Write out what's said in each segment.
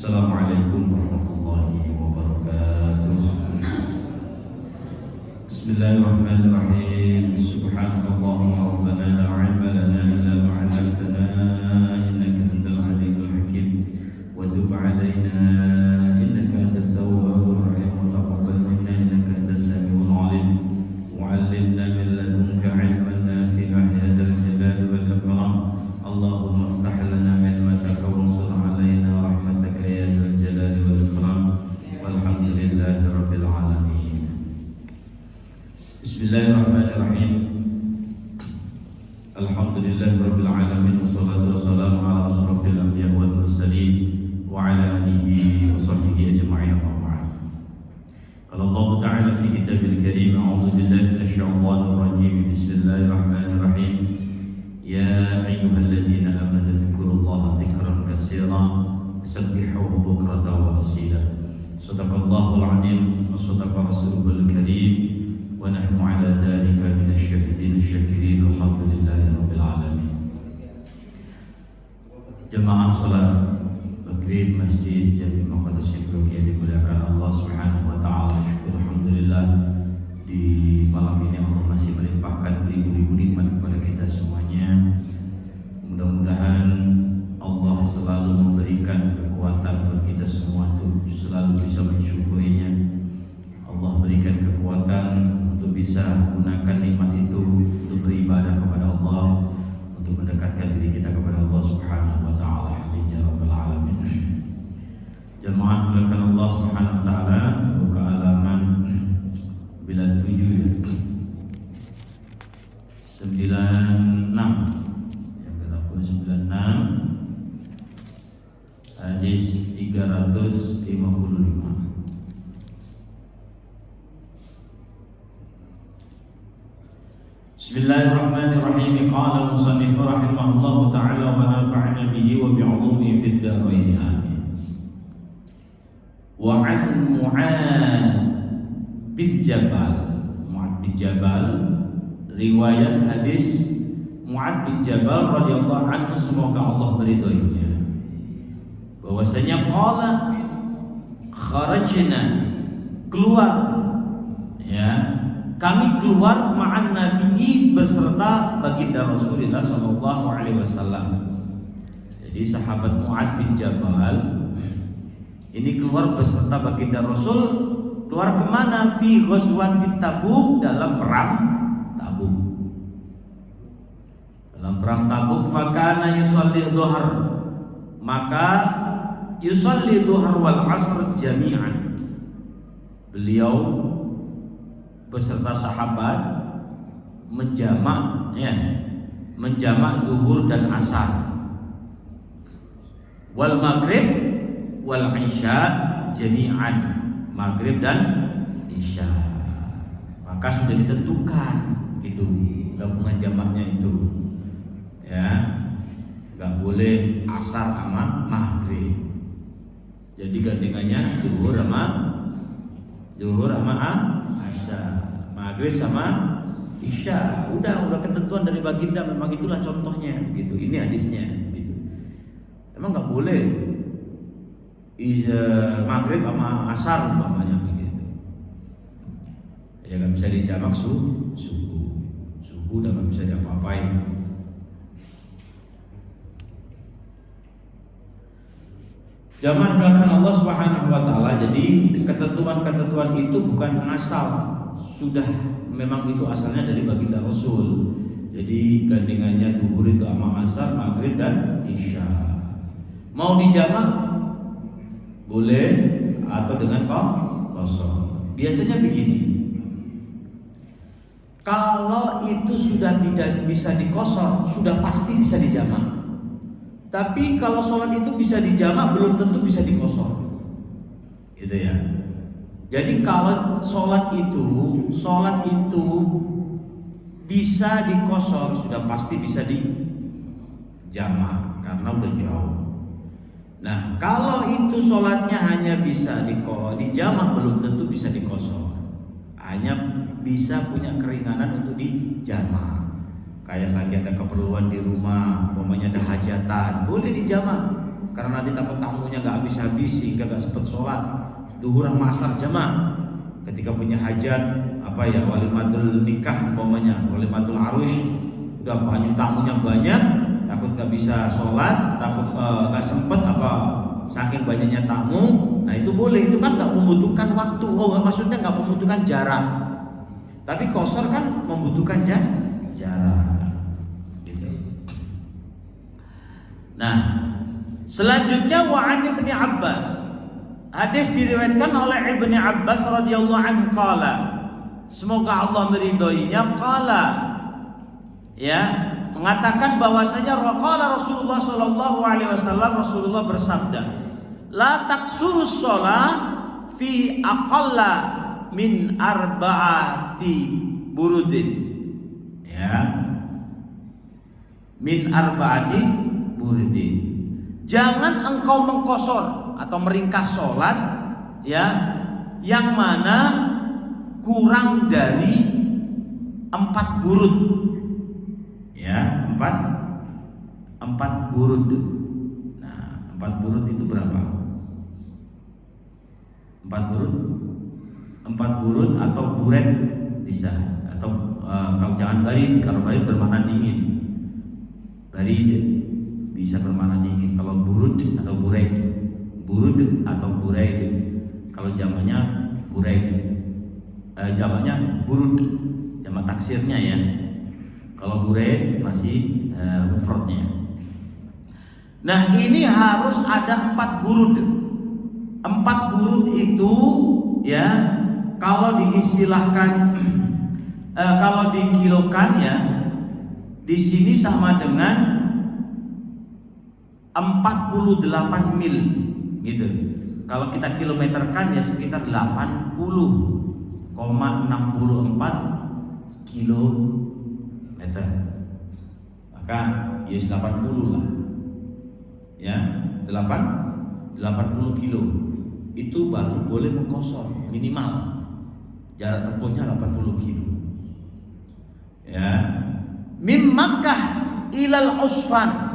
Assalamualaikum warahmatullahi wabarakatuh. Bismillahirrahmanirrahim. Subhanakallahumma rabbana la ilma lana illa ma 'allamtana innaka antal alimul hakim wa tub 'alaina innaka antat tawwabur rahim wa taqabbal minna innaka antas samiul 'alim wa 'allimna min ladunka 'ilman nafi'an ya dzal jalali wal ikram. Allahumma iftah lana 'ilmataka wansur 'alaina rahmataka ya dzal jalali wal ikram. Walhamdulillahi rabbil alamin. Bismillahirrahmanirrahim. Alhamdulillahi rabbil alamin wassalatu wassalamu ala asyrafil anbiya wal mursalin wa ala alihi wa sahbihi ajma'in amma ba'd. Qala Allah ta'ala fi kitabil karim a'udzu billahi minasy syaithanir rajim. Bismillahirrahmanirrahim. Ya ayyuhalladzina amanu dzkurullaha dzikran katsiran sabbihuhu bukratan wa asila. Shadaqallahul 'azim wa shadaqa rasuluhul karim. Wa nahnu 'ala dzalika minasy syahidin syakirin. Alhamdulillahi rabbil alamin. Jemaah salat Maghrib Masjid Jami Muqaddas Ibrahim yang dimuliakan Allah Subhanahu wa taala. Alhamdulillah di malam ini Allah masih melimpahkan beribu-ribu nikmat kepada kita semuanya. Mudah-mudahan Allah selalu memberikan kekuatan buat kita semua untuk selalu bisa mensyukurinya. Allah berikan kekuatan untuk bisa gunakan nikmat itu untuk beribadah kepada Allah, untuk mendekatkan diri kita kepada Allah Subhanahu wa taala. Amin ya rabbal alamin. Jemaah mulakan Allah Subhanahu wa taala, buka halaman 97 96 yang kita pun 96 hadis 355. Bismillahirrahmanirrahim. Qala musannif rahimahullahu ta'ala wa nafa'ana bihi wa bi'ulumihi fid dharain amin. Wa 'an Mu'adz bin Jabal, riwayat hadis Mu'adz bin Jabal radhiyallahu anhu, semoga Allah meridhoinya, bahwasanya qala kharajna, keluar, ya, kami keluar ma'an Nabi beserta baginda Rasulullah sallallahu alaihi wasallam. Jadi sahabat Mu'adz bin Jabal ini keluar beserta baginda Rasul. Keluar kemana? Fi ghazwatit Tabuk, dalam perang Tabuk. Dalam perang Tabuk, fakana yusalli dhuhr, maka yusalli dhuhr wal asr jami'an. Beliau beserta sahabat menjamak, ya, menjamak zuhur dan asar, wal maghrib wal isya jami'an, maghrib dan isya. Maka sudah ditentukan itu gabungan jamaknya itu, ya, nggak boleh asar sama maghrib. Jadi gandengannya zuhur sama isya, maghrib sama isya. Udah ketentuan dari baginda, memang itulah contohnya gitu. Ini hadisnya gitu. Emang nggak boleh maghrib sama asar umpamanya begitu. Ya nggak bisa dijamak subuh dan nggak bisa diapa-apain. Jamaah melakukan Allah Subhanahu wa taala. Jadi ketentuan-ketentuan itu bukan asal, sudah memang itu asalnya dari baginda Rasul. Jadi gandengannya zuhur itu sama asar, maghrib dan isya. Mau dijamak boleh atau dengan kosong. Biasanya begini, kalau itu sudah tidak bisa dikosor, sudah pasti bisa dijamak. Tapi kalau sholat itu bisa dijamak, belum tentu bisa dikosor, gitu ya. Jadi kalau sholat itu bisa dikosor, sudah pasti bisa dijamak karena udah jauh. Nah, kalau itu sholatnya hanya bisa dijamak, belum tentu bisa dikosor. Hanya bisa punya keringanan untuk dijamak. Kayak lagi ada keperluan di rumah, umpamanya ada hajatan, boleh dijamak. karena nanti takut tamunya nggak habis-habis sehingga nggak sempat sholat duhur sama asar jamaah. Ketika punya hajat walimatul nikah umpamanya, walimatul arus, udah banyak tamunya banyak, takut nggak bisa sholat, takut nggak sempet saking banyaknya tamu. Nah itu boleh, itu kan nggak membutuhkan waktu. Maksudnya nggak membutuhkan jarak. Tapi qashar kan membutuhkan jarak. Gitu. Nah, selanjutnya wa'an Ibnu Abbas. Hadis diriwayatkan oleh Ibnu Abbas radhiyallahu anhu qala, semoga Allah meridhoinya, qala, ya, mengatakan bahwasanya qala Rasulullah sallallahu alaihi wasallam, Rasulullah bersabda, la taqsurus shalah fi aqalla min arba'ati burudin, ya, min arba'ati burudin. Jangan engkau mengkosor atau meringkas sholat, ya, yang mana kurang dari 4 burud, ya, 4 burud. Nah, 4 burud itu berapa? 4 burud atau buret bisa, atau kalau jangan barid, kalau barid bermakna dingin, barid bisa bermakna dingin. Kalau burud atau buraid, burud atau buraid, kalau jamaknya buraid, jamaknya burud, jamak taksirnya ya. Kalau buraid masih mufradnya. Nah ini harus ada 4 burud. 4 burud itu, ya, kalau diistilahkan, kalau dikilokan, ya, di sini sama dengan 48 mil, gitu. Kalau kita kilometerkan ya sekitar 80,64 kilometer. Maka ya 80 lah, ya, 80 kilo itu baru boleh mengkosor, minimal jarak tempuhnya 80 kilo, ya. Mim Makkah ilal Usfan.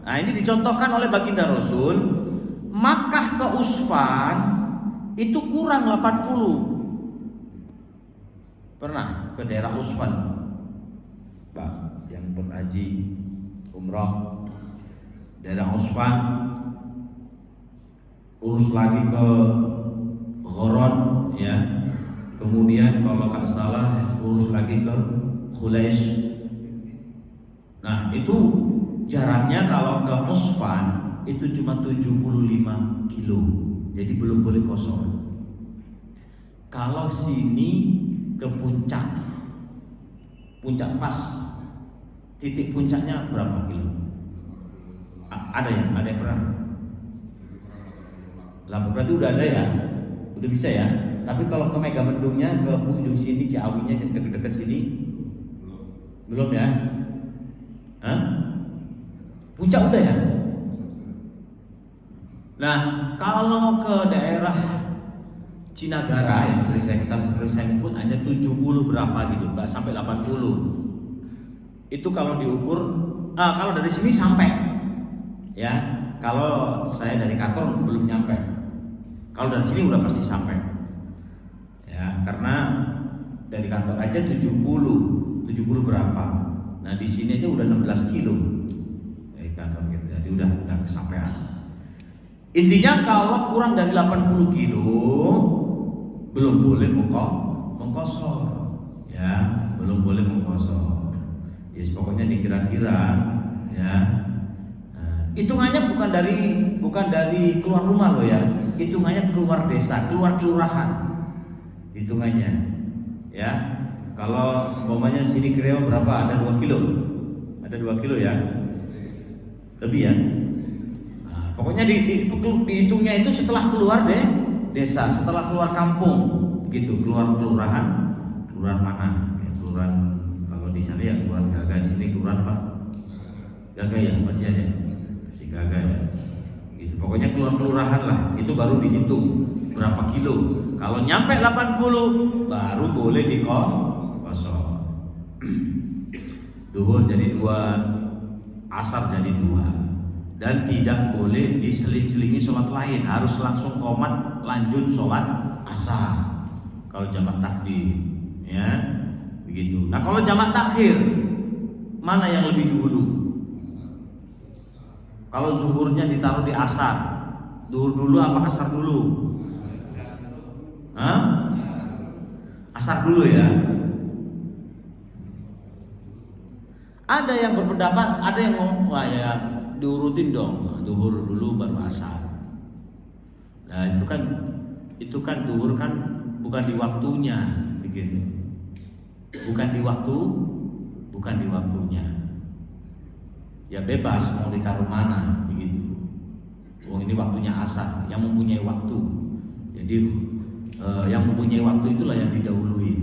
Nah ini dicontohkan oleh baginda Rasul, Makkah ke Usfan itu kurang 80. Pernah ke daerah Usfan, Pak, yang berhaji umrah daerah Usfan, urus lagi ke Ghoron, ya, kemudian kalau nggak salah urus lagi ke Khulais. Nah itu jaraknya kalau ke Usfan itu cuma 75 kilo, jadi belum boleh kosor. Kalau sini ke puncak pas, titik puncaknya berapa kilo? Ada yang pernah? Lah berarti udah ada ya, udah bisa ya. Tapi kalau ke Megamendungnya, ke ujung sini Ciawinya, dekat-dekat sini belum ya? Hah? Puncak udah ya? Nah, kalau ke daerah Cinagara yang sering saya ikut hanya 70 berapa gitu, nggak sampai 80. Itu kalau diukur, kalau dari sini sampai, ya. Kalau saya dari kantor belum nyampe. Kalau dari sini udah pasti sampai, ya. Karena dari kantor aja 70 berapa. Nah di sini aja udah 16 kilo. Jadi udah kesampaian. Intinya kalau kurang dari 80 kilo belum boleh mengkosor, ya, belum boleh mengkosor. Ya pokoknya dikira-kira, ya. Nah, hitungannya bukan dari keluar rumah loh ya, hitungannya keluar desa, keluar kelurahan, hitungannya, ya. Kalau umpamanya sini Kreo berapa? Ada 2 kilo, ya. Lebih ya. Nah, pokoknya dihitungnya itu setelah keluar desa, setelah keluar kampung, begitu, keluar kelurahan mana? Ya, kelurahan kalau di sana ya kelurahan Gagah, di sini kelurahan apa? Gagah ya, masih ada, masih Gagah ya. Gitu. Pokoknya keluar kelurahan lah, itu baru dihitung berapa kilo. Kalau nyampe 80 baru boleh dikosor. Duhur jadi 2, asar jadi 2. dan tidak boleh diseling-selingi sholat lain, harus langsung qomat lanjut sholat asar kalau jamak takdim, ya begitu. Nah kalau jamak takhir, mana yang lebih dulu? Kalau zuhurnya ditaruh di asar, zuhur dulu apa asar dulu? Hah? Asar dulu ya. Ada yang berpendapat, ada yang ngomong wah ya diurutin dong, zuhur dulu baru asar. Nah itu kan zuhur kan bukan di waktunya, begitu. Bukan di waktunya. Ya bebas mau ditaruh mana, begitu. Oh ini waktunya asar, yang mempunyai waktu. Jadi yang mempunyai waktu itulah yang didahului.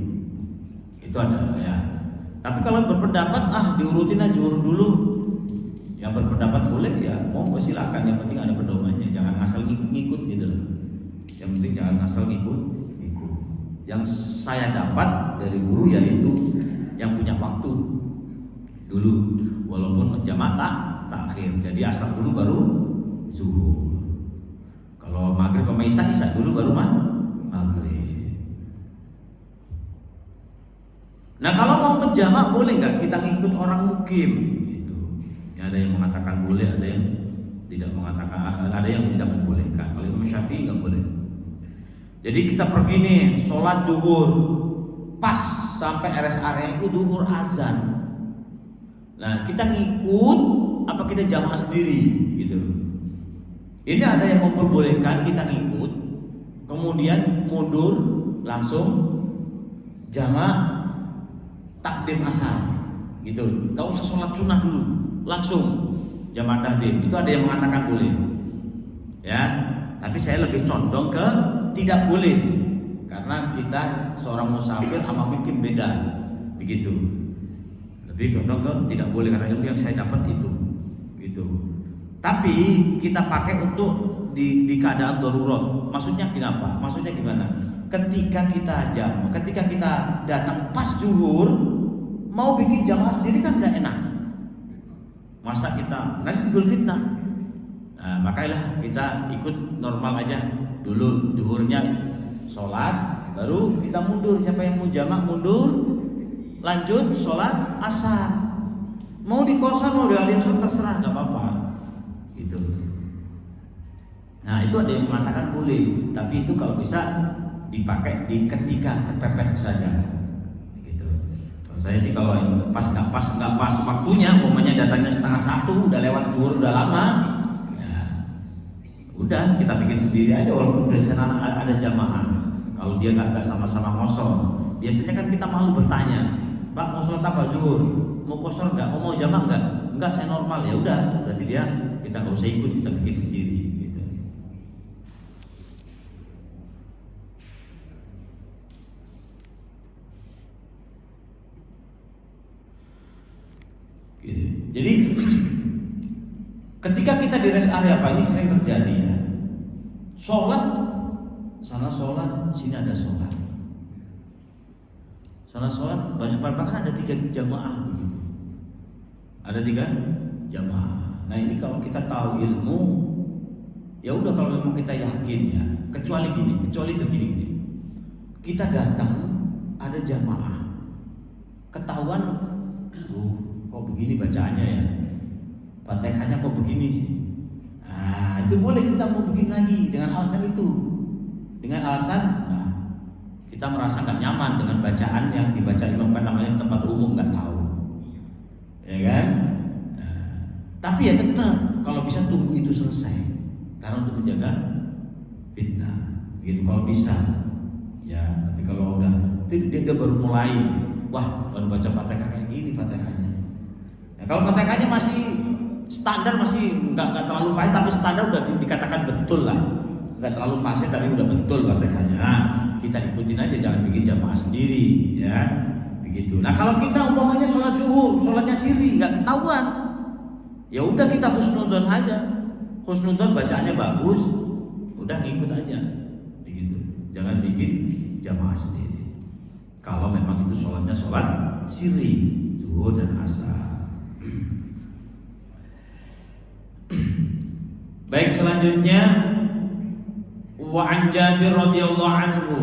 Itu ada ya. Tapi kalau berpendapat diurutin aja zuhur dulu, yang berpendapat boleh ya mau silakan, yang penting ada pedomannya, jangan ngasal ngikut gitu loh. Yang penting jangan ngasal ngikut. Yang saya dapat dari guru yaitu yang punya waktu dulu, walaupun jamak takhir. Jadi asar dulu baru zuhur. Kalau maghrib sama isya dulu baru maghrib. Nah kalau mau menjamak boleh nggak kita ngikut orang mukim? Gitu. Ya, ada yang mengatakan boleh, ada yang tidak mengatakan, ada yang tidak membolehkan. Kalau Imam Syafi'i nggak boleh. Jadi kita pergi nih sholat zuhur, pas sampai rest area itu zuhur azan. Nah kita ngikut apa kita jamaah sendiri? Gitu. Ini ada yang memperbolehkan kita ngikut, kemudian mundur langsung jamaah takdim asar, gitu. Gak usah sholat sunnah dulu, langsung jamaah takdim. Itu ada yang mengatakan boleh, ya. Tapi saya lebih condong ke tidak boleh, karena kita seorang musafir sama mungkin beda, begitu. Lebih condong ke tidak boleh karena ilmu yang saya dapat itu, gitu. Tapi kita pakai untuk di keadaan darurat. Maksudnya kenapa? Maksudnya gimana? Ketika kita datang pas zuhur, mau bikin jamaah sendiri kan nggak enak. Masa kita nanti timbul fitnah. Nah, makanya kita ikut normal aja dulu, zuhurnya sholat, baru kita mundur. Siapa yang mau jamaah mundur, lanjut sholat asar. Mau di kosan mau di alias terserah, nggak apa-apa. Gitu. Nah itu ada yang mengatakan boleh, tapi itu kalau bisa dipakai di ketika kepepet saja, gitu. Kalau saya sih kalau nggak pas waktunya, umpamanya datangnya 12:30 udah lewat zuhur udah lama, ya udah kita bikin sendiri aja walaupun di sana ada jamaah. Kalau dia nggak sama-sama kosong, biasanya kan kita malu bertanya, Pak mau sholat apa zuhur? Mau kosong nggak? Mau jamaah nggak? Enggak, saya normal. Ya udah, berarti kita nggak usah ikut, kita bikin sendiri. Jadi ketika kita di rest area apa ini sering terjadi ya. Sholat, sana sholat, sini ada sholat. Sana sholat, bahkan ada 3 jamaah begitu. Ada 3 jamaah. Nah ini kalau kita tahu ilmu, ya udah kalau memang kita yakin ya. Kecuali begini. Kita datang ada jamaah, ketahuan, kok begini bacaannya ya, Fatihahnya kok begini sih. Nah itu boleh kita mau bikin lagi dengan alasan itu, kita merasa nggak nyaman dengan bacaan yang dibaca imam kan namanya tempat umum nggak tahu, ya kan? Nah, tapi ya tetap kalau bisa tunggu itu selesai karena untuk menjaga fitnah, gitu kalau bisa. Ya nanti kalau udah dia baru mulai, wah baru baca Fatihah kayak gini Fatihahnya. Nah, kalau Fatihahnya masih standar, masih nggak terlalu fasih tapi standar udah dikatakan betul lah, nggak terlalu fasih tapi udah betul Fatihahnya. Nah, kita ikutin aja, jangan bikin jamaah sendiri, ya begitu. Nah kalau kita umpamanya sholat zuhur, sholatnya siri nggak ketahuan, ya udah kita husnudzon aja, husnudzon bacaannya bagus, udah ngikut aja, begitu. Jangan bikin jamaah sendiri. Kalau memang itu sholatnya sholat siri, zuhur dan asar. Baik, selanjutnya wa an Jabir radhiyallahu anhu.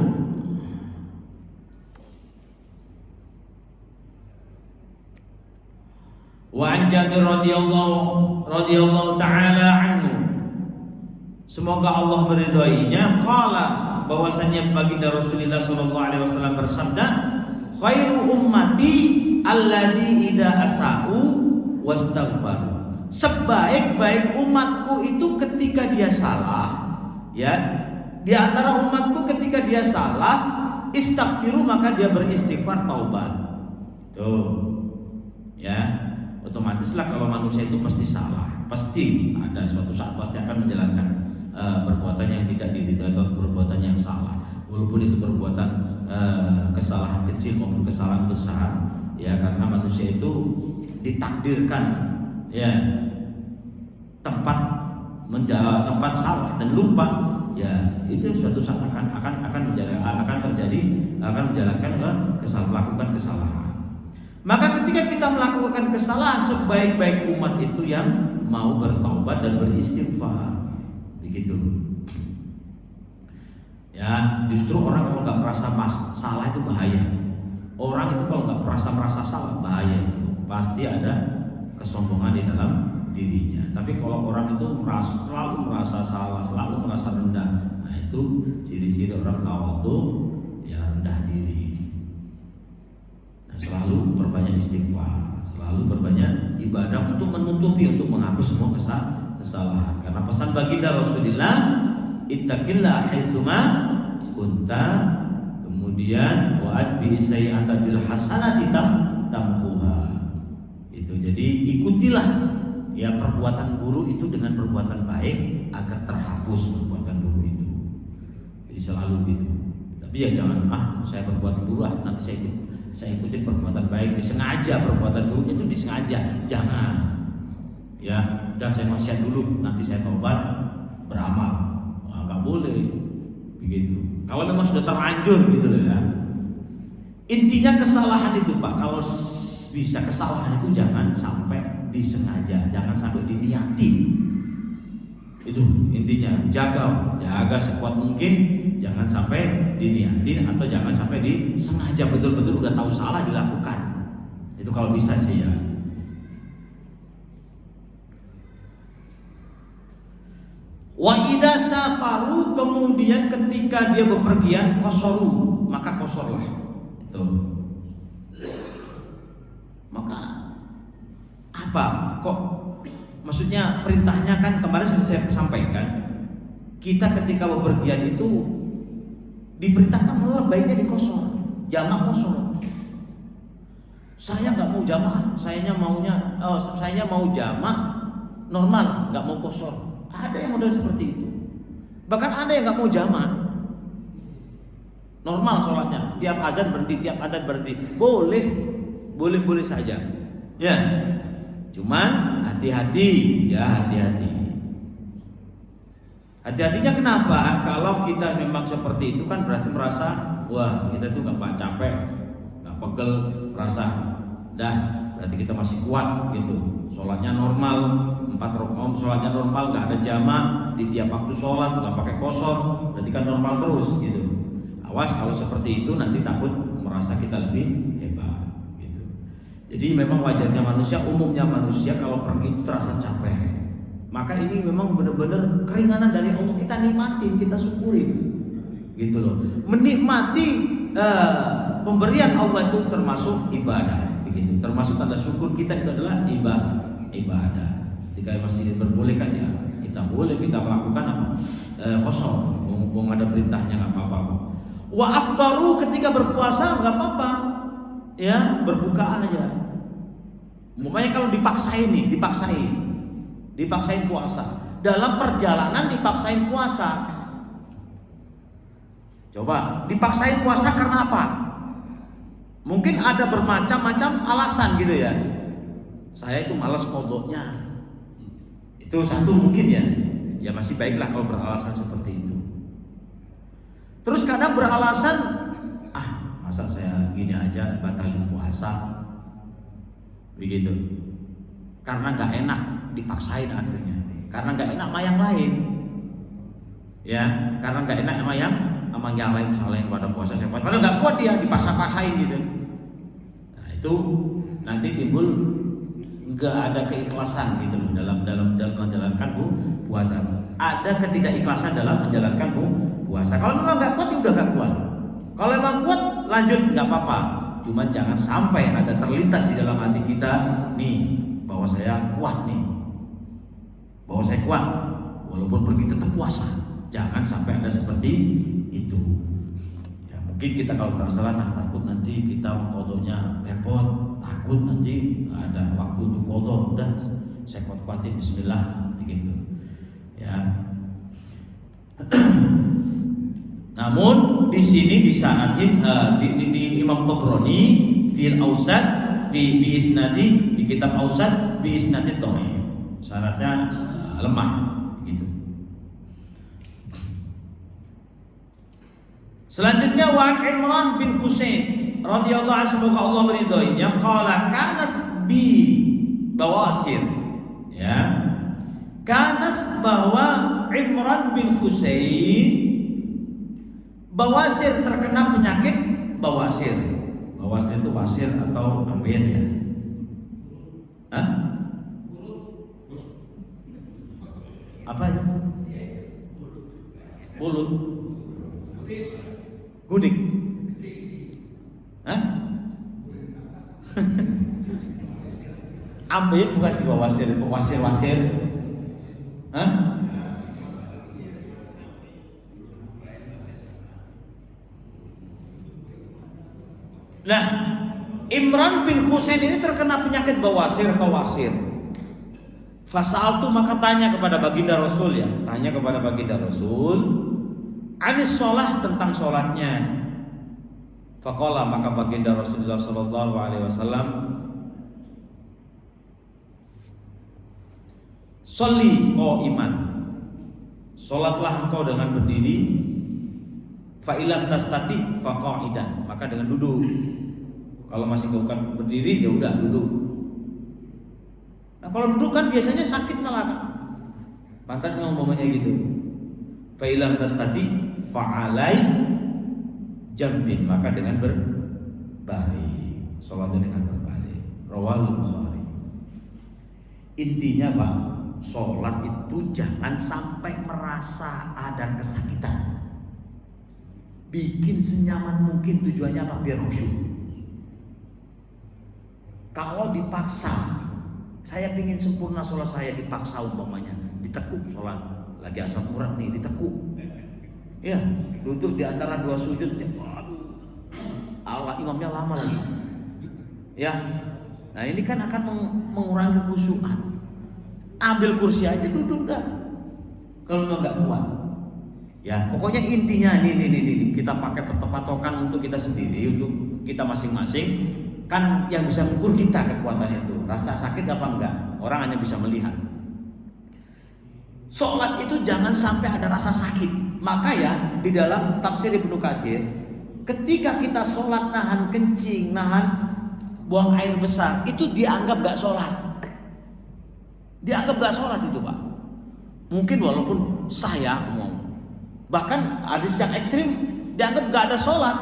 Wa an Jabir radhiyallahu taala anhu. Semoga Allah meridhoinya, qala, bahwasanya baginda Rasulullah sallallahu alaihi wasallam bersabda, khairu ummati alladzi idza asa'u wastaghfaru. Sebaik-baik umatku itu ketika dia salah, ya. Di antara umatku ketika dia salah, istaghfiru, maka dia beristighfar, taubat. Tuh. Ya. Otomatislah kalau manusia itu pasti salah, pasti ada suatu saat pasti akan menjalankan perbuatan yang tidak diridhoi atau perbuatan yang salah, walaupun itu perbuatan kesalahan kecil maupun kesalahan besar, ya, karena manusia itu ditakdirkan, ya, tempat salah dan lupa, ya, itu suatu saat akan menjalankan melakukan kesalahan. Maka ketika kita melakukan kesalahan, sebaik-baik umat itu yang mau bertaubat dan beristighfar, begitu. Ya, justru orang kalau nggak merasa salah itu bahaya. Orang itu kalau nggak merasa salah, bahaya itu. Pasti ada kesombongan di dalam dirinya. Tapi kalau orang itu selalu merasa salah, selalu merasa rendah, nah itu ciri-ciri orang tawadhu, ya, rendah diri. Selalu berbanyak istighfar, selalu berbanyak ibadah untuk menutupi, untuk menghapus semua kesalahan. Karena pesan baginda Rasulullah, ittaqillah haitsuma kunta, kemudian wa'adbi sayyi'ata bil hasanati tamquha. Itu jadi ikutilah, ya, perbuatan buruk itu dengan perbuatan baik agar terhapus perbuatan buruk itu. Jadi selalu gitu. Tapi ya jangan saya berbuat buruk, nanti saya ikutin perbuatan baik, disengaja perbuatan buruk itu disengaja, jangan. Ya, udah saya maksiat dulu, nanti saya taubat beramal. Nggak boleh begitu. Kalau memang sudah terlanjur gitu loh, ya. Intinya kesalahan itu, Pak, kalau bisa kesalahan itu jangan sampai disengaja, jangan sampai diniati. Itu intinya, jaga sekuat mungkin. Jangan sampai diniatin atau jangan sampai disengaja, betul-betul udah tahu salah dilakukan. Itu kalau bisa sih, ya. Wa idza safaru, kemudian ketika dia bepergian, qasaru, maka qasorlah. Itu. Maka apa? Kok maksudnya perintahnya kan kemarin sudah saya sampaikan. Kita ketika bepergian itu diperintahkan malah baiknya dikosor, jamak kosor. Saya nggak mau jamaah, saya mau jamak normal, nggak mau kosor. Ada yang model seperti itu. Bahkan ada yang nggak mau jamak, normal sholatnya, tiap adzan berhenti, boleh saja. Ya, cuman hati-hati, ya, hati-hati. Hati-hatinya kenapa? Kalau kita memang seperti itu kan berarti merasa, wah, kita tuh nggak capek, nggak pegel, merasa berarti kita masih kuat gitu. Sholatnya normal, 4 rakaat, sholatnya normal, nggak ada jamak di tiap waktu sholat, nggak pakai kosor, berarti kan normal terus gitu. Awas kalau seperti itu, nanti takut merasa kita lebih hebat gitu. Jadi memang wajarnya manusia, umumnya manusia kalau pergi itu terasa capek. Maka ini memang benar-benar keringanan dari Allah, kita nikmati, kita syukuri, gitu loh. Menikmati pemberian Allah itu termasuk ibadah, begitu. Termasuk tanda syukur kita itu adalah ibadah. Ketika masih diperbolehkan, ya kita boleh, kita melakukan apa? Kosong, mau ada perintahnya nggak apa-apa. Wa aftaru, ketika berpuasa nggak apa-apa, ya, berbuka aja. Makanya kalau dipaksain puasa. Dalam perjalanan dipaksain puasa. Coba, dipaksain puasa karena apa? Mungkin ada bermacam-macam alasan gitu, ya. Saya itu malas qodoknya. Itu satu mungkin, ya. Ya masih baiklah kalau beralasan seperti itu. Terus kadang beralasan, masa saya gini aja batalin puasa. Begitu. Karena nggak enak, dipaksain akhirnya. karena nggak enak sama yang lain. Ya, karena nggak enak sama yang lain, misalnya yang pada puasa saya kuat, padahal nggak kuat dia dipaksa-paksain gitu. Nah itu nanti timbul nggak ada keikhlasan gitu loh dalam menjalankan puasa. Ada ketidakikhlasan dalam menjalankan puasa. Kalau memang nggak kuat ya udah nggak kuat. Kalau memang kuat lanjut nggak apa-apa. Cuman jangan sampai ada terlintas di dalam hati kita nih bahwa saya kuat nih, bahwa saya kuat walaupun pergi tetap puasa. Jangan sampai ada seperti itu. Ya, mungkin kita kalau berasal takut nanti kita qodhonya repot, takut nanti nggak ada waktu untuk qodho, udah saya kuat-kuatin bismillah begitu. Ya. Namun di sini disanatin di Imam Tabrani fil Awsat fi isnadi, di kitab Awsat bi isnadi dhaif. Syaratnya lemah gitu. Selanjutnya wa Imran bin Husain radhiyallahu anhu, semoga Allah meridhoinya, qala kanas bi bawasir. Ya. Kanas bahwa Imran bin Husain bawasir, terkena penyakit bawasir. Bawasir itu wasir atau ambeien ya? Hah? Apa ya? Mulut. Gudik. Hah? Ambeien bukan si bawasir, itu wasir-wasir. Hah? Nah, Imran bin Husain ini terkena penyakit bawasir atau wasir. Fasa'altu, maka tanya kepada baginda Rasul, ya, tanya kepada baginda Rasul, anis sholah, tentang sholatnya. Faqala, maka baginda Rasulullah sallallahu alaihi wasallam, sholli qa'iman, sholatlah engkau dengan berdiri, fa ilam tastati fa qa'idan, maka dengan duduk. Kalau masih bukan berdiri ya udah duduk. Nah kalau duduk kan biasanya sakit malah, pantatnya umpamanya gitu. Fa ilam tastati fa alai jambin, maka dengan berbaring. Sholatnya dengan berbaring. Rawahul Bukhari. Intinya Pak, sholat itu jangan sampai merasa ada kesakitan. Bikin senyaman mungkin, tujuannya apa? Biar khusyuk. Kalau dipaksa, saya ingin sempurna sholat saya, dipaksa umpamanya, ditekuk sholat, lagi asam urat nih, ditekuk. Ya, duduk di antara dua sujud, Allah imamnya lama lagi. Ya, nah ini kan akan mengurangi khusyukan. Ambil kursi aja duduk dah. Kalau nggak kuat. Ya, pokoknya intinya ini kita pakai patokan untuk kita sendiri, untuk kita masing-masing. Kan yang bisa mengukur kita kekuatannya itu, rasa sakit apa enggak, orang hanya bisa melihat. Sholat itu jangan sampai ada rasa sakit. Maka ya di dalam tafsir Ibnu Katsir, ketika kita sholat nahan kencing, nahan buang air besar, itu dianggap gak sholat. Dianggap gak sholat itu Pak. Mungkin walaupun saya bahkan hadis yang ekstrim dianggap gak ada sholat,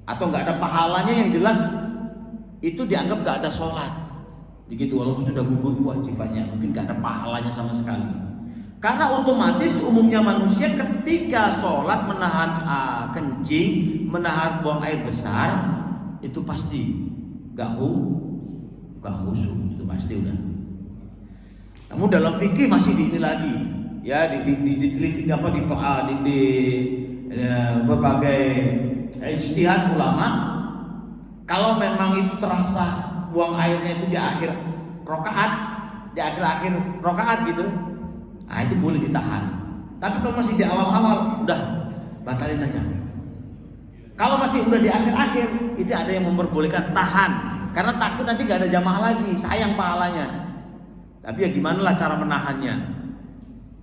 atau nggak ada pahalanya yang jelas, itu dianggap nggak ada sholat. Begitu, walaupun sudah gugur kewajibannya, mungkin nggak ada pahalanya sama sekali. Karena otomatis umumnya manusia ketika sholat menahan kencing, menahan buang air besar, itu pasti nggak khusyuk, itu pasti udah. Namun dalam fikih masih di ini lagi, ya diteliti apa di berbagai ijtihad ulama, kalau memang itu terasa buang airnya itu di akhir rokaat, di akhir rokaat gitu, nah itu boleh ditahan. Tapi kalau masih di awal-awal, udah batalin aja. Kalau masih udah di akhir-akhir, itu ada yang memperbolehkan tahan, karena takut nanti gak ada jamaah lagi, sayang pahalanya. Tapi ya gimana lah cara menahannya?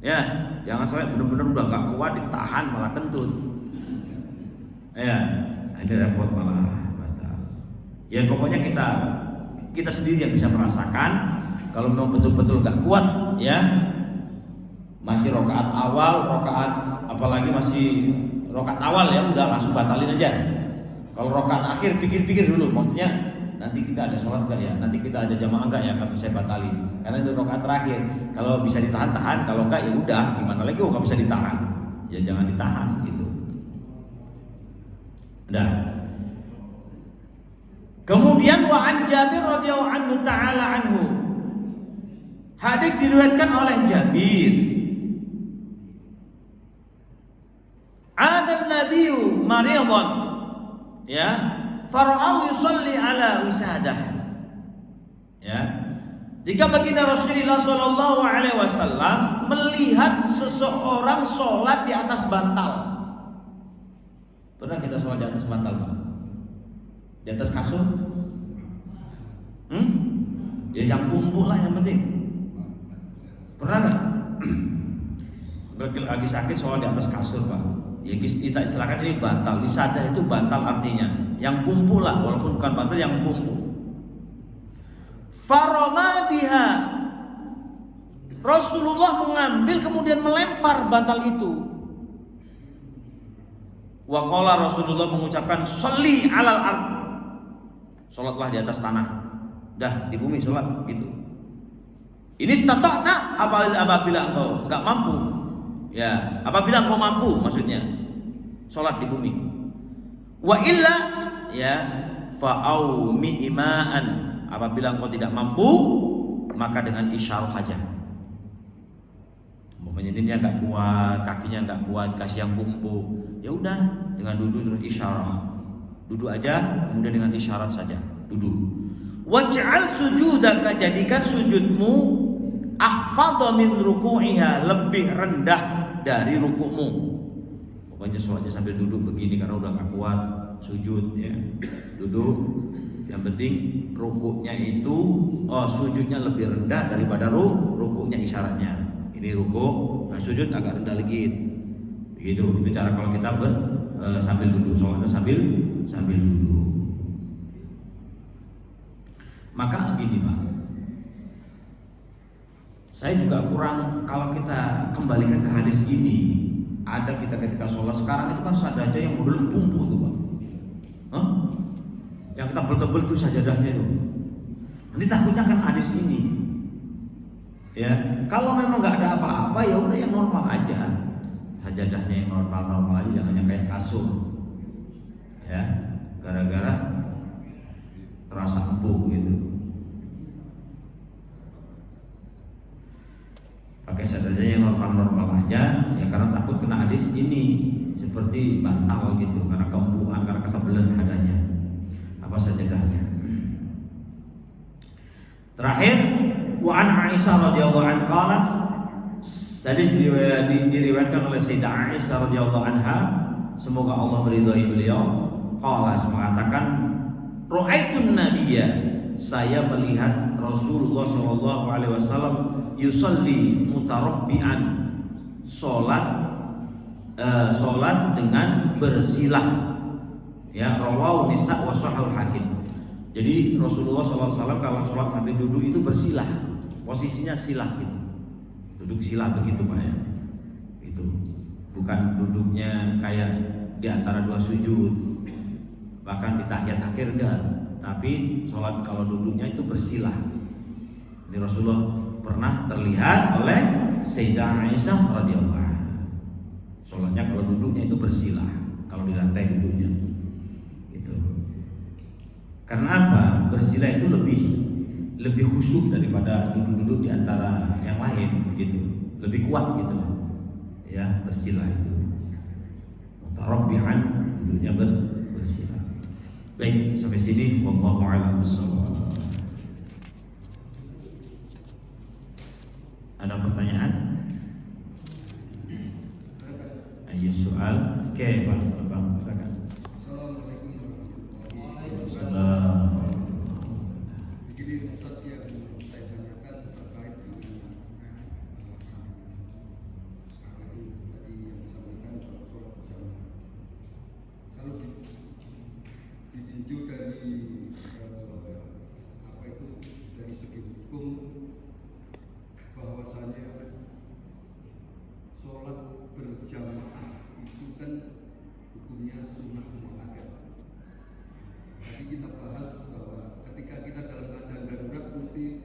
Ya, jangan sampai benar-benar udah gak kuat ditahan malah kentut. Ya, ini repot malah batal. Ya pokoknya kita sendiri yang bisa merasakan Kalau memang betul-betul nggak kuat, ya masih rokaat awal, rokaat apalagi masih rokaat awal ya udah langsung batalin aja. Kalau rokaat akhir pikir-pikir dulu, maksudnya nanti kita ada sholat nggak ya, nanti kita ada jamaah nggak ya, kalau saya batalin. Karena itu rokaat terakhir. Kalau bisa ditahan-tahan, kalau nggak ya udah, gimana lagi? Kalau bisa ditahan, ya jangan ditahan gitu. Nah, kemudian wa an Jabir radhiyallahu anhu ta'ala anhu. Hadis diriwayatkan oleh Jabir. Ada Nabiu maridan, ya, fara'au yusalli ala wisadah. Ya. Jika baginda Rasulullah sallallahu alaihi wasallam melihat seseorang sholat di atas bantal. Pernah kita sholat di atas bantal, Pak? Di atas kasur? Ya yang kumpul lah yang penting. Pernah nggak? Lagi sakit sholat di atas kasur, Pak. Ya kita istilahkan ini bantal. Wisadah itu bantal artinya yang kumpul lah, walaupun bukan bantal, yang kumpul. Faroma biha, Rasulullah mengambil kemudian melempar bantal itu. Wa qala, Rasulullah mengucapkan sholli alal ard, sholatlah di atas tanah. Dah di bumi sholat gitu. Ini stata'na apabila engkau enggak mampu. Ya, apabila engkau mampu maksudnya sholat di bumi. Wa illa, ya, fa'aumi ima'an, apabila engkau tidak mampu maka dengan isyarat saja. Umpamanya ini enggak kuat, kakinya enggak kuat, kasih yang bumbu, ya udah dengan duduk terus isyarat. Duduk aja, kemudian dengan isyarat saja duduk. Waj'al sujudaka, jadikan sujudmu ahfadha min ruku'iha, lebih rendah dari rukukmu. Pokoknya sholatnya sambil duduk begini karena udah gak kuat sujud, ya duduk. Yang penting rukuknya itu, sujudnya lebih rendah daripada rukuknya, isyaratnya. Ini rukuk, nah sujud agak rendah lagi. Begitu, itu cara kalau kita sambil duduk, sholatnya sambil duduk. Maka begini, Pak, saya juga kurang, kalau kita kembalikan ke hadis ini, ada kita ketika sholat sekarang itu kan sajadah yang model bumbu itu, Pak. Yang tebel-tebel itu sajadahnya itu. Nanti takutnya kan hadis ini, ya kalau memang nggak ada apa-apa ya udah yang normal aja, sajadahnya yang normal aja, jangan yang kayak kasur, ya gara-gara terasa empuk gitu. Pakai sajadah yang normal aja, ya karena takut kena hadis ini seperti bantal gitu, karena keempuan, karena ketebelan adanya apa sajadahnya. Terakhir, wa an Aisyah radhiyallahu anha qalat, hadis diriwayatkan oleh Sayyidah Aisyah radhiyallahu anha, semoga Allah meridhai beliau, qalas mengatakan, ra'aitun nabiyya, saya melihat Rasulullah sallallahu alaihi wasallam yusalli mutarabbi'an, salat dengan bersilah, ya rawahu Nisa wa Sahih Hakim. Jadi Rasulullah SAW kalau sholat sambil duduk itu bersilah, posisinya silah gitu, duduk silah begitu, Pak, ya. Itu bukan duduknya kayak di antara dua sujud, bahkan di tahiyat akhir enggak, tapi sholat kalau duduknya itu bersilah. Ini Rasulullah pernah terlihat oleh Sayyidah Aisyah radhiyallahu anha, sholatnya kalau duduknya itu bersilah, kalau di lantai duduknya itu. Karena apa? Bersilah itu lebih khusyuk daripada duduk-duduk di antara yang lain gitu, lebih kuat gitu, ya bersilah itu. Mutarabbi'an, duduknya bersilah. Baik, sampai sini wallahu a'lam bishawab. Ada pertanyaan? Ayo soal. Oke, Pak. Silakan. Assalamualaikum. Begini Ustaz, yang saya tanyakan terkait dengan sekarang ini tadi yang disampaikan soal sholat berjamaah. Kalau ditinjau dari dari segi hukum kan hukumnya sunnah muakkadah. Tadi kita bahas bahwa ketika kita dalam keadaan darurat mesti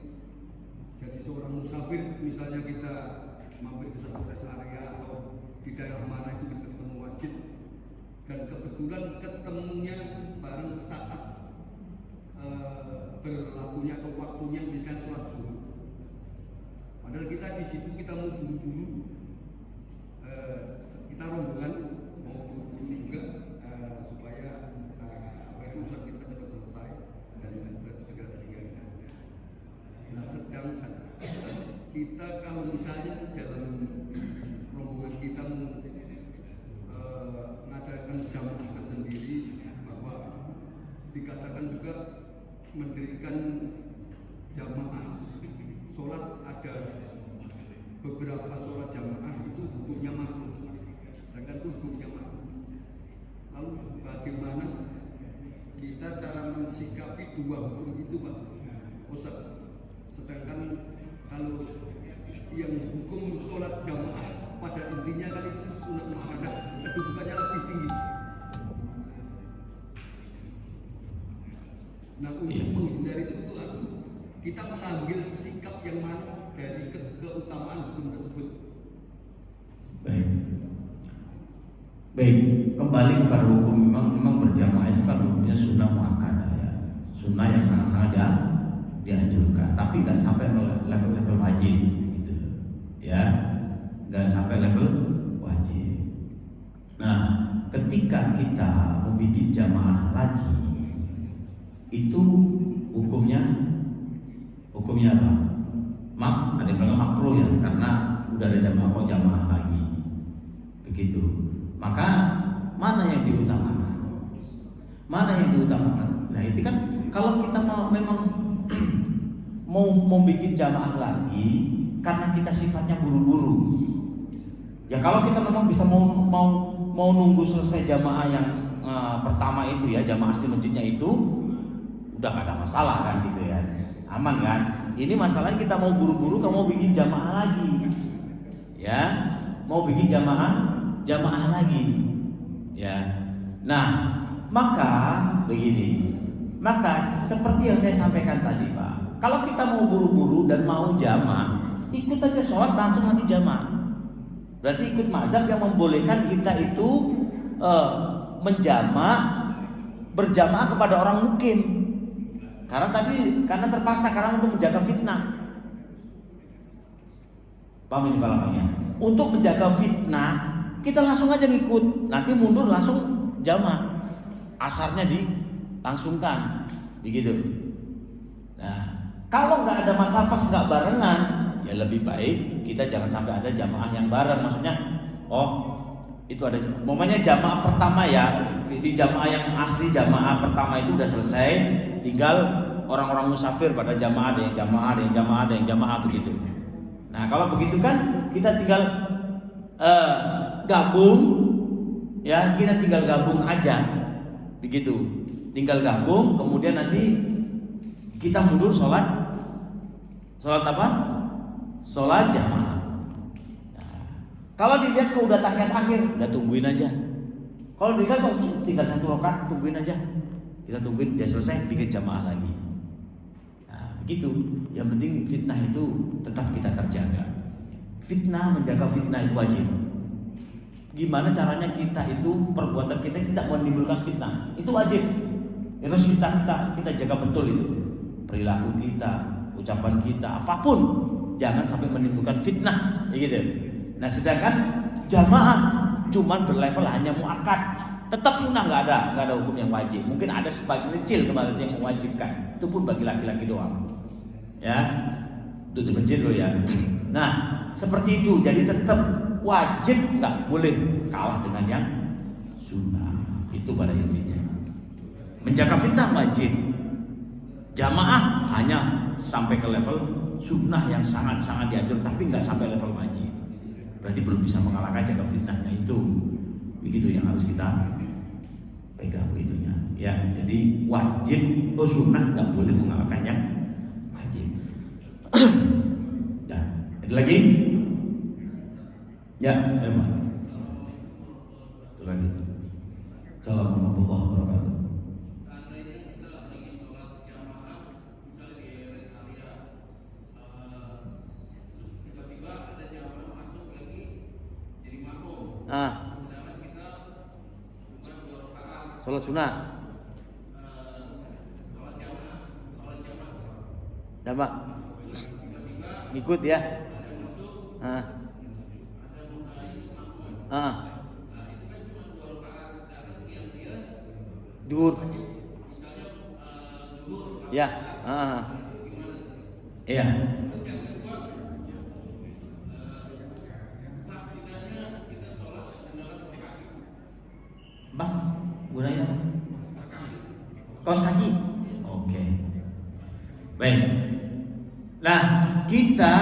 jadi seorang musafir, misalnya kita mampir ke satu rest area atau di daerah mana itu kita ketemu masjid dan kebetulan ketemunya bareng saat berlakunya atau waktunya misalnya sholat zuhur. Padahal kita di situ kita mau buru-buru, kita rombongan mau buru-buru juga supaya urusan kita cepat selesai dan segera tinggalkan. Nah, sedangkan kita kalau misalnya dalam rombongan kita mengadakan jamaah tersendiri, bahwa dikatakan juga mendirikan jamaah sholat, ada beberapa sholat jamaah itu hukumnya makruh, sedangkan itu hukumnya makruh. Lalu bagaimana kita cara mensikapi dua hukum itu, Pak Ustaz? Sedangkan kalau yang hukum sholat jamaah pada intinya kan itu sunat muakkadah, kedudukannya lebih tinggi. Nah, untuk menghindari itu kita mengambil sikap yang mana dari keutamaan hukum tersebut. Baik, kembali kepada hukum. Memang berjamaah itu kan hukumnya sunnah muakkadah ya, sunnah yang sangat-sangat dianjurkan, tapi nggak sampai level wajib gitu ya, nggak sampai level wajib. Nah, ketika kita membuat jamaah lagi, itu hukumnya apa? Ada yang bilang makruh ya, karena udah ada jamaah lagi begitu. Maka mana yang diutamakan? Nah, itu kan kalau kita memang mau bikin jamaah lagi karena kita sifatnya buru-buru. Ya kalau kita memang bisa mau nunggu selesai jamaah yang pertama itu ya, jamaah asli masjidnya itu udah gak ada masalah kan gitu ya, aman kan. Ini masalahnya kita mau buru-buru, kamu mau bikin jamaah lagi ya, mau bikin jamaah lagi ya. Nah, maka begini, maka seperti yang saya sampaikan tadi Pak, kalau kita mau buru-buru dan mau jamaah, ikut aja sholat langsung nanti jamaah. Berarti ikut mazhab yang membolehkan kita itu berjamaah kepada orang mukim. Karena terpaksa, karena untuk menjaga fitnah. Paham ini palangnya? Untuk menjaga fitnah, kita langsung aja ngikut. Nanti mundur langsung jamaah. Asarnya dilangsungkan, begitu. Nah, kalau nggak ada masa pas, nggak barengan, ya lebih baik kita jangan sampai ada jamaah yang bareng. Maksudnya, itu ada, momennya jamaah pertama ya, di jamaah yang asli jamaah pertama itu udah selesai, tinggal orang-orang musafir pada jamaah, ada yang jamaah begitu. Nah, kalau begitu kan kita tinggal gabung ya, kita tinggal gabung aja begitu, tinggal gabung, kemudian nanti kita mundur sholat apa? Sholat jamaah. Nah, kalau dilihat kok udah tahiyat akhir, udah tungguin aja. Kalau dilihat kok tinggal 1 rakaat, tungguin aja. Kita tungguin dia selesai, bikin jamaah lagi. Nah, begitu. Yang penting fitnah itu tetap kita terjaga. Menjaga fitnah itu wajib. Gimana caranya kita itu, perbuatan kita tidak menimbulkan fitnah, itu wajib. Terus kita jaga betul itu. Perilaku kita, ucapan kita, apapun jangan sampai menimbulkan fitnah, gitu. Nah, sedangkan jamaah cuman berlevel hanya muakkad, tetap sunnah, nggak ada hukum yang wajib. Mungkin ada sebagian kecil kemarin yang mewajibkan, itu pun bagi laki-laki doang. Ya, itu di masjid loh ya. Nah, seperti itu. Jadi tetap wajib, nggak boleh kalah dengan yang sunnah. Itu pada intinya. Menjaga fitnah wajib. Jamaah hanya sampai ke level sunnah yang sangat-sangat diatur, tapi nggak sampai level wajib. Berarti belum bisa mengalahkan jaga fitnahnya itu. Begitu yang harus kita pegang itunya. Ya, jadi wajib sunnah nggak boleh mengalahkan yang wajib. Ya, ada lagi? Ya, emang. lagi. Assalamualaikum warahmatullahi wabarakatuh. Sholat sunnah. Apa? Ikut ya. Duhur. Ya. Iya. Bang, gunanya kaos kaki. Oke. Baik. Nah, kita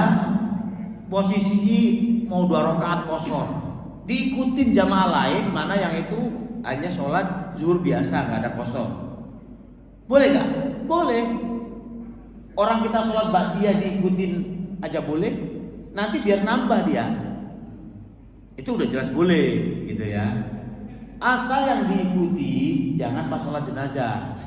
posisi mau 2 rakaat kosor, diikutin jamaah lain mana yang itu hanya sholat zuhur biasa, nggak ada kosor. Boleh nggak? Boleh. Orang kita sholat ba'diyah diikutin aja boleh. Nanti biar nambah dia. Itu udah jelas boleh, gitu ya. Asal yang diikuti jangan pas sholat jenazah.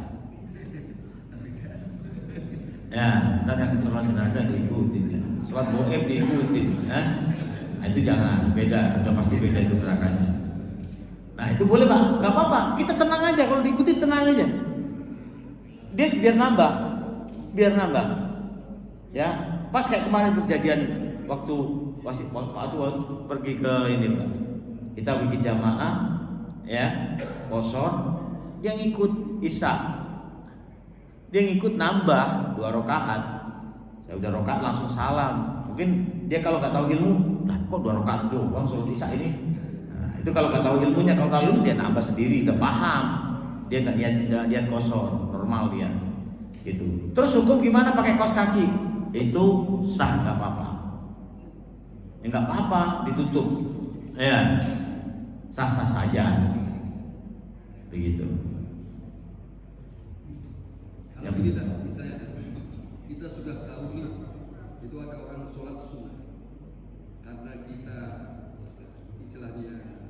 Ya, ntar yang sholat jenazah diikutin ya. Sholat boem diikutin ya. Nah, itu jangan, beda, udah pasti beda itu gerakannya. Nah itu boleh Pak, gak apa-apa, kita tenang aja, kalau diikuti tenang aja. Dia biar nambah. Ya, pas kayak kemarin kejadian waktu pergi ke ini Pak. Kita bikin jamaah ya, kosor, yang ikut isya. Dia ngikut nambah 2 rakaat. Saya udah rakaat langsung salam. Mungkin dia kalau nggak tahu ilmu, nah kok 2 rakaat doang sholat isya ini. Nah, itu kalau nggak tahu ilmunya, kalau tahu ilmu dia nambah sendiri, udah paham. Dia nggak niat kosor, normal dia. Gitu. Terus hukum gimana pakai kaos kaki? Itu sah, nggak apa-apa. Ya nggak apa-apa, ditutup. Ya, sah-sah saja. Begitu. Kalau kita misalnya kita sudah tahu nih, itu ada orang sholat sunnah, karena kita istilahnya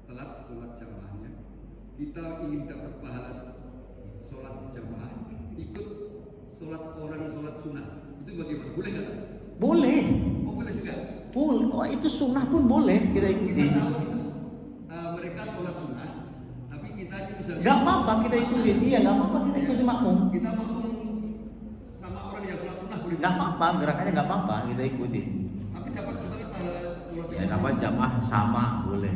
telat sholat jamaahnya, kita ingin dapat pahala sholat jamaah, ikut sholat orang sholat sunnah, itu bagaimana? Boleh nggak? Boleh. Oh boleh juga. Boleh. Oh itu sunnah pun boleh kita ikuti. Kita tahu itu mereka sholat sunnah, tapi kita misalnya Gak apa-apa kita ikutin. Iya gak apa-apa kita ikutin makmum. Kita makmum sama orang yang sholat sunnah boleh. Gak apa-apa, gerakannya gak apa-apa kita ikutin. Tapi dapat juga kan pahala sholat Ya dapat jamaah sama boleh.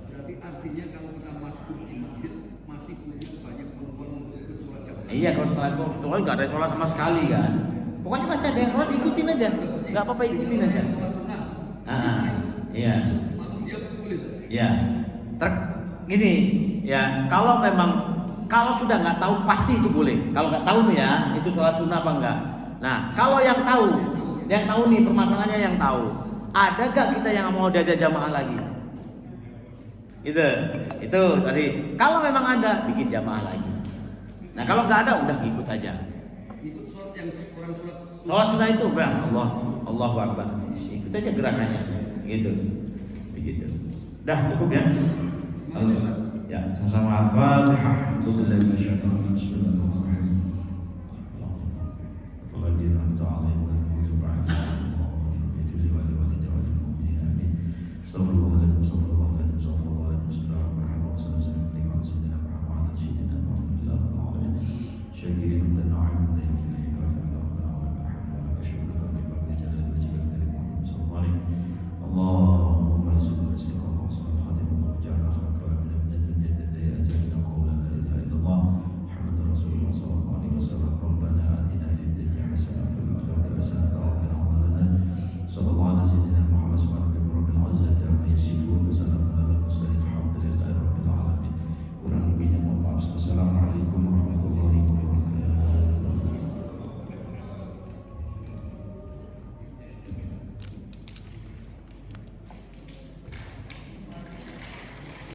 Berarti artinya kalau kita masuk di masjid masih punya banyak peluang untuk ikut sholat jamaah. Iya kalau setelah itu nggak ada sholat sama sekali kan. Pokoknya masih ada yang sholat ikutin aja. Gak apa-apa ikutin aja. Sholat sunnah. Iya. Makmum dia boleh. Ya, gini ya. Kalau sudah nggak tahu pasti itu boleh. Kalau nggak tahu nih ya, itu sholat sunnah apa enggak. Nah, kalau yang tahu nih permasalahannya yang tahu. Ada gak kita yang mau diajak jamaah lagi? Itu tadi. Kalau memang ada, bikin jamaah lagi. Nah, kalau nggak ada, udah ikut aja. Ikut sholat yang orang Sholat sunnah itu, Allahu Akbar. Ikut aja gerakannya, gitu. Begitu. Dah cukup ya. Ya, sama-sama Al-Fatihah. Bismillahirrahmanirrahim.